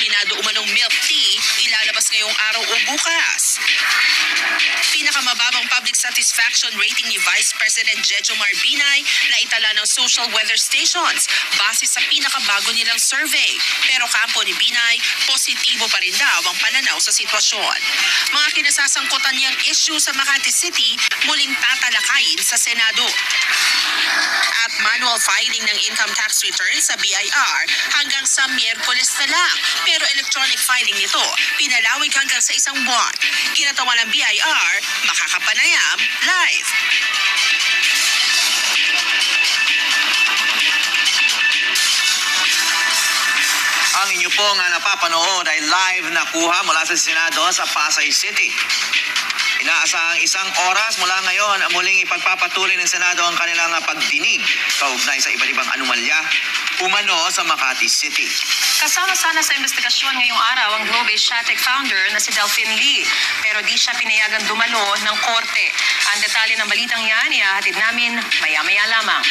kontaminado umanong milk tea ilalabas ngayong araw o bukas. Pinakamababang public satisfaction rating ni Vice President Jejo Marbinay na itala ng social weather stations base sa pinakabago nilang survey. Pero kampo ni Binay, positibo pa rin daw ang pananaw sa sitwasyon. Mga kinasasangkutan niyang issue sa Makati City muling tatalakayin sa Senado. At manual filing ng income tax return sa BIR hanggang sa Miyerkules na lang. Pero electronic filing nito pinalawig hanggang sa isang buwan. Kinatawa ng BIR, makakapanayam live. Ang inyo pong napapanood ay live na kuha mula sa Senado sa Pasay City. Inaasahang isang oras mula ngayon muling ipagpapatuloy ng Senado ang kanilang pagdinig kaugnay sa iba't ibang anomalya umano sa Makati City. Kasama sana sa investigasyon ngayong araw ang Globe Asiatic founder na si Delphine Lee, pero di siya pinayagan dumalo ng korte. Ang detalye ng balitang yan ihahatid namin maya-maya lamang.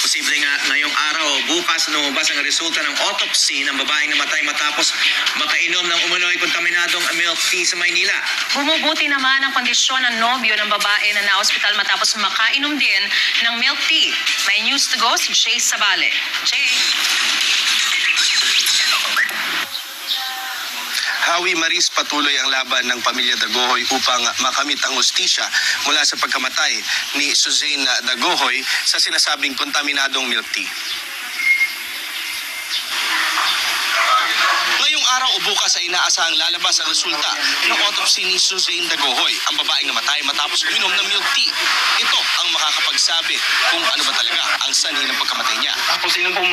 Posible nga ngayong araw o bukas lumabas ang resulta ng autopsy ng babaeng namatay matapos makainom ng umano'y kontaminadong milk tea sa Maynila. Bumubuti naman ang kondisyon ng nobyo ng babae na na-ospital matapos makainom din ng milk tea. May news to go si Jay Sabale. Jay. Hawi Maris, patuloy ang laban ng pamilya Dagohoy upang makamit ang hustisya mula sa pagkamatay ni Suzanne Dagohoy sa sinasabing kontaminadong milk tea. Ngayong araw o bukas ay inaasahang lalabas ang resulta ng autopsy ni Suzanne Dagohoy, ang babaeng namatay matapos uminom ng milk tea. Ito ang makakapagsabi kung ano ba talaga ang sanhi ng pagkamatay niya. Tapos sino pong